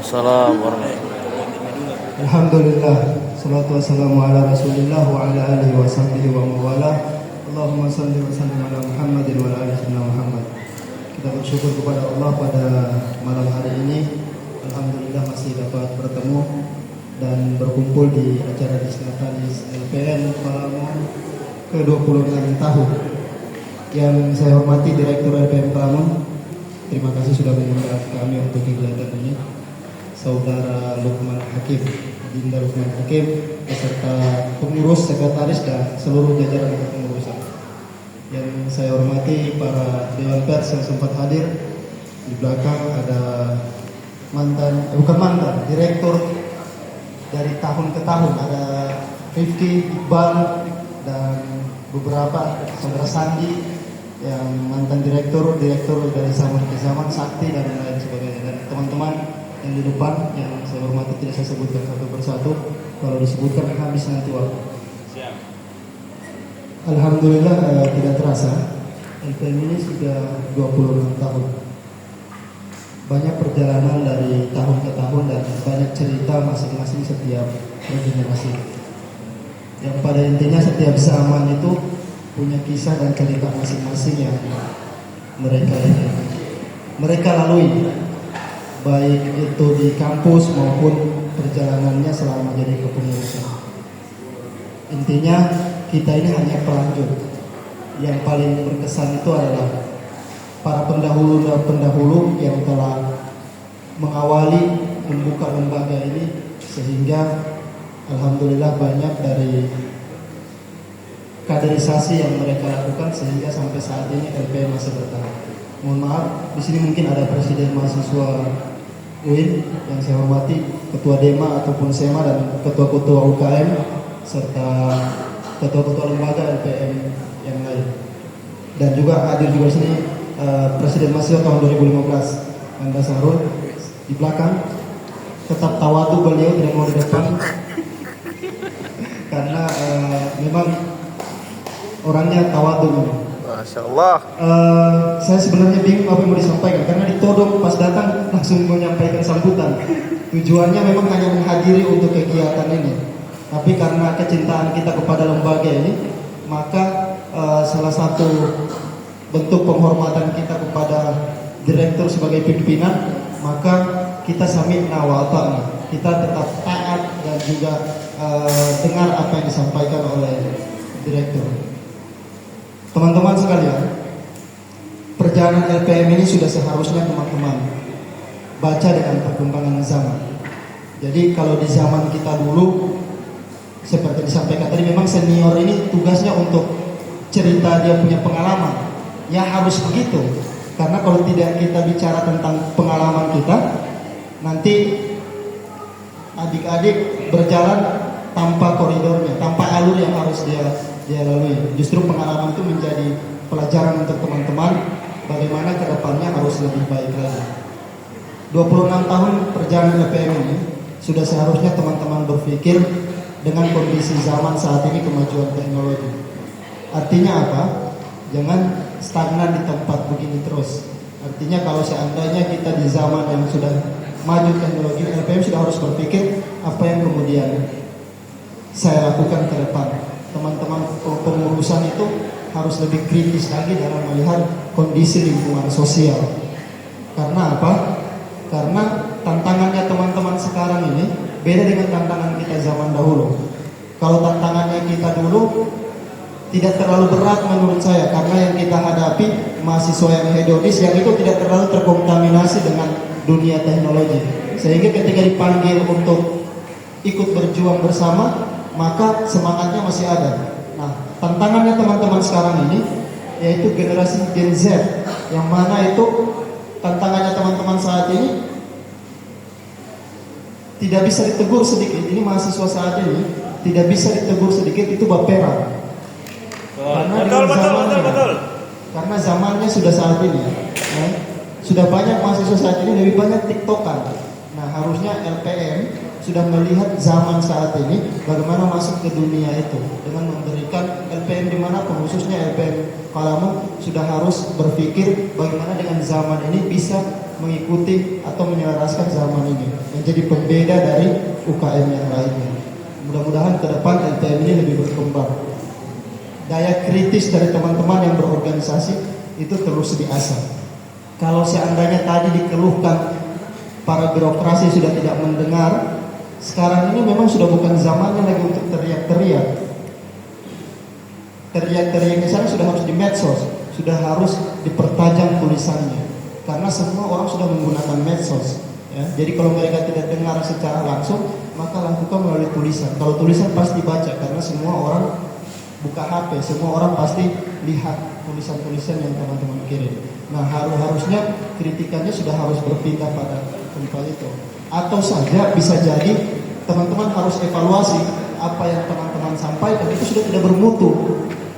Waalaikumsalam warahmatullahi wabarakatuh. Alhamdulillah, salatu wassalamu ala rasulillah wa ala alihi wa sahbihi wa mawala. Allahumma salli wa sallim ala Muhammadin wa ala alihi sayyidina Muhammad. Kita bersyukur kepada Allah pada malam hari ini. Alhamdulillah masih dapat bertemu dan berkumpul di acara Disnatalis LPM Palamun ke-26 tahun. Yang saya hormati Direktur LPM Palamun, terima kasih sudah mengundang kami untuk kegiatan ini. Saudara Lukman Hakim, Dinda Lukman Hakim, beserta pengurus, sekretaris dan seluruh jajaran kepengurusan. Yang saya hormati para dewan pers yang sempat hadir. Di belakang ada bukan mantan, direktur dari tahun ke tahun, ada Rifki, Iqbal, dan beberapa saudara Sandi yang mantan direktur dari zaman ke zaman, Sakti dan lain sebagainya. Dan teman-teman yang di depan yang saya hormati tidak saya sebutkan satu persatu, kalau disebutkan habis nanti waktu. Siap. Alhamdulillah tidak terasa LPM ini sudah 26 tahun. Banyak perjalanan dari tahun ke tahun dan banyak cerita masing-masing setiap generasi. Yang pada intinya setiap zaman itu punya kisah dan cerita masing-masing yang mereka lalui, baik itu di kampus maupun perjalanannya selama jadi kepengurusan. Intinya kita ini hanya pelanjut. Yang paling berkesan itu adalah para pendahulu yang telah mengawali membuka lembaga ini, sehingga alhamdulillah banyak dari kaderisasi yang mereka lakukan sehingga sampai saat ini LPM masih bertahan. Mohon maaf, di sini mungkin ada Presiden Mahasiswa UIN yang saya hormati, Ketua Dema ataupun SEMA dan Ketua-Ketua UKM serta Ketua-Ketua lembaga LPM yang lain. Dan juga hadir juga di sini Presiden Mahasiswa tahun 2015, Anda Sahrul di belakang. Tetap tawadu beliau, tidak mau di depan karena memang orangnya tawadu. Masya Allah. Saya sebenarnya bingung apa yang mau disampaikan karena ditodong pas datang langsung menyampaikan sambutan. Tujuannya memang hanya menghadiri untuk kegiatan ini, tapi karena kecintaan kita kepada lembaga ini, maka salah satu bentuk penghormatan kita kepada direktur sebagai pimpinan, maka kita samina wa ata'na, kita tetap taat dan juga dengar apa yang disampaikan oleh direktur. Teman-teman sekalian, perjalanan LPM ini sudah seharusnya teman-teman baca dengan perkembangan zaman. Jadi kalau di zaman kita dulu, seperti disampaikan tadi, memang senior ini tugasnya untuk cerita dia punya pengalaman. Ya harus begitu, karena kalau tidak kita bicara tentang pengalaman kita, nanti adik-adik berjalan tanpa koridornya, tanpa alur yang harus dia lalui. Justru pengalaman itu menjadi pelajaran untuk teman-teman bagaimana kedepannya harus lebih baik lagi. 26 tahun perjalanan LPM ini sudah seharusnya teman-teman berpikir dengan kondisi zaman saat ini, kemajuan teknologi. Artinya apa? Jangan stagnan di tempat begini terus. Artinya kalau seandainya kita di zaman yang sudah maju teknologi, LPM sudah harus berpikir apa yang kemudian saya lakukan ke depan. Teman-teman pengurusan itu harus lebih kritis lagi dalam melihat kondisi lingkungan sosial. Karena apa? Karena tantangannya teman-teman sekarang ini beda dengan tantangan kita zaman dahulu. Kalau tantangannya kita dulu tidak terlalu berat menurut saya, karena yang kita hadapi mahasiswa yang hedonis, yang itu tidak terlalu terkontaminasi dengan dunia teknologi, sehingga ketika dipanggil untuk ikut berjuang bersama, maka semangatnya masih ada. Nah, tantangannya teman-teman sekarang ini yaitu generasi Gen Z, yang mana itu tantangannya teman-teman saat ini tidak bisa ditegur sedikit. Ini mahasiswa saat ini tidak bisa ditegur sedikit, itu baperan. Betul. Karena zamannya sudah saat ini, sudah banyak mahasiswa saat ini lebih banyak tiktokan, Nah, harusnya LPM sudah melihat zaman saat ini bagaimana masuk ke dunia itu dengan memberikan LPM dimanapun, khususnya LPM Kalamu sudah harus berpikir bagaimana dengan zaman ini bisa mengikuti atau menyelaraskan zaman ini menjadi pembeda dari UKM yang lainnya. Mudah-mudahan ke depan LPM ini lebih berkembang. Daya kritis dari teman-teman yang berorganisasi itu terus diasah. Kalau seandainya tadi dikeluhkan para birokrasi sudah tidak mendengar, sekarang ini memang sudah bukan zamannya lagi untuk teriak-teriak. Teriak-teriak di sana sudah harus di medsos, sudah harus dipertajam tulisannya. Karena semua orang sudah menggunakan medsos. Ya. Jadi kalau mereka tidak dengar secara langsung, maka lakukan melalui tulisan. Kalau tulisan pasti baca, karena semua orang buka HP, semua orang pasti lihat tulisan-tulisan yang teman-teman kirim. Nah, harusnya kritikannya sudah harus berpindah pada tempat itu. Atau saja bisa jadi teman-teman harus evaluasi apa yang teman-teman sampaikan itu sudah tidak bermutu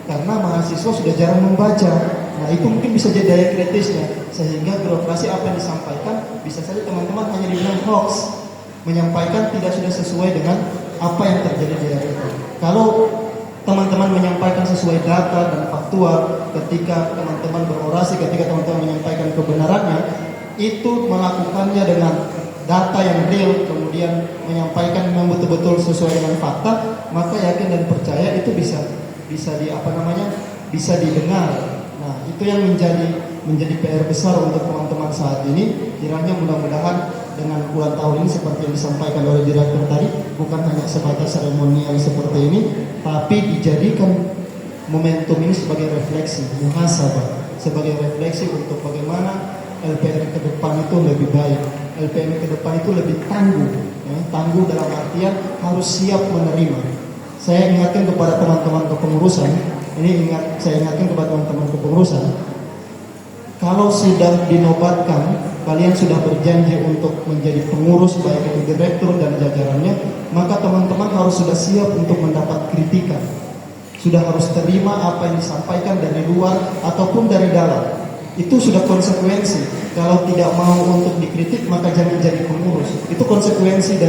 karena mahasiswa sudah jarang membaca. Nah, itu mungkin bisa jadi daya kritisnya sehingga birokrasi apa yang disampaikan bisa saja teman-teman hanya dibilang hoax, menyampaikan tidak sudah sesuai dengan apa yang terjadi di hari itu. Kalau teman-teman menyampaikan sesuai data dan faktual, ketika teman-teman berorasi, ketika teman-teman menyampaikan kebenarannya, itu melakukannya dengan data yang real, kemudian menyampaikan memang betul-betul sesuai dengan fakta, maka yakin dan percaya itu bisa bisa didengar. Nah, itu yang menjadi PR besar untuk teman-teman saat ini. Kiranya mudah-mudahan dengan ulang tahun ini seperti yang disampaikan oleh direktur tadi, bukan hanya sebatas seremonial seperti ini, tapi dijadikan momentum ini sebagai refleksi, muhasabah, sebagai refleksi untuk bagaimana LPM ke depan itu lebih baik, LPM ke depan itu lebih tangguh, ya, tangguh dalam artian harus siap menerima. Saya ingatkan kepada teman-teman kepengurusan, saya ingatkan kepada teman-teman kepengurusan, kalau sudah dinobatkan, kalian sudah berjanji untuk menjadi pengurus baik itu direktur dan jajarannya, maka teman-teman harus sudah siap untuk mendapat kritikan. Sudah harus terima apa yang disampaikan dari luar ataupun dari dalam. Itu sudah konsekuensi. Kalau tidak mau untuk dikritik, maka jangan jadi pengurus. Itu konsekuensi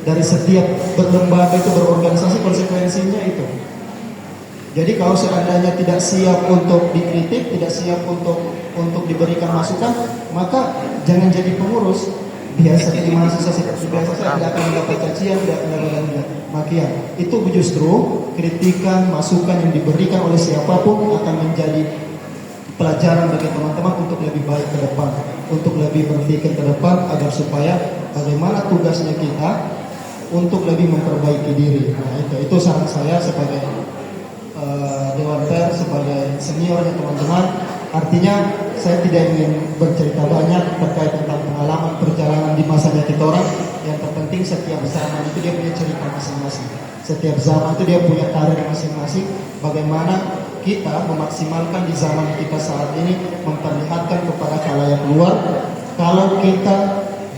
dari setiap berlembaga itu berorganisasi, konsekuensinya itu. Jadi kalau seandainya tidak siap untuk dikritik, tidak siap untuk diberikan masukan, maka jangan jadi pengurus. Biasa jadi mahasiswa biasa saya tidak akan mendapat cacian, tidak akan mendapat makian. Itu justru kritikan, masukan yang diberikan oleh siapapun akan menjadi pelajaran bagi teman-teman untuk lebih baik ke depan, untuk lebih berpikir ke depan agar supaya bagaimana tugasnya kita untuk lebih memperbaiki diri. Nah, itu saran saya sebagai Dewan Pers, sebagai seniornya teman-teman. Artinya saya tidak ingin bercerita banyak terkait tentang pengalaman perjalanan di masanya kita orang. Yang terpenting setiap zaman itu dia punya cerita masing-masing. Setiap zaman itu dia punya karir masing-masing. Bagaimana kita memaksimalkan di zaman kita saat ini, memperlihatkan kepada khalayak luar kalau kita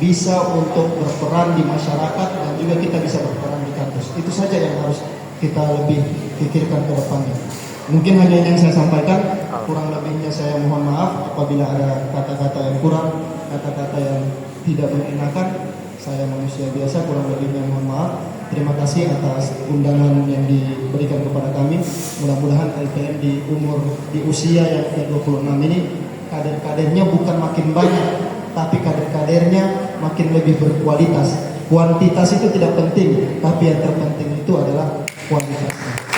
bisa untuk berperan di masyarakat dan juga kita bisa berperan di kampus. Itu saja yang harus kita lebih pikirkan ke depannya. Mungkin hanya yang saya sampaikan, kurang lebihnya saya mohon maaf apabila ada kata-kata yang kurang, kata-kata yang tidak mengenakan. Saya manusia biasa, kurang lebihnya mohon maaf. Terima kasih atas undangan yang diberikan kepada kami. Mudah-mudahan LPM di usia yang ke-26 ini, kader-kadernya bukan makin banyak, tapi kader-kadernya makin lebih berkualitas. Kuantitas itu tidak penting, tapi yang terpenting itu adalah kualitasnya.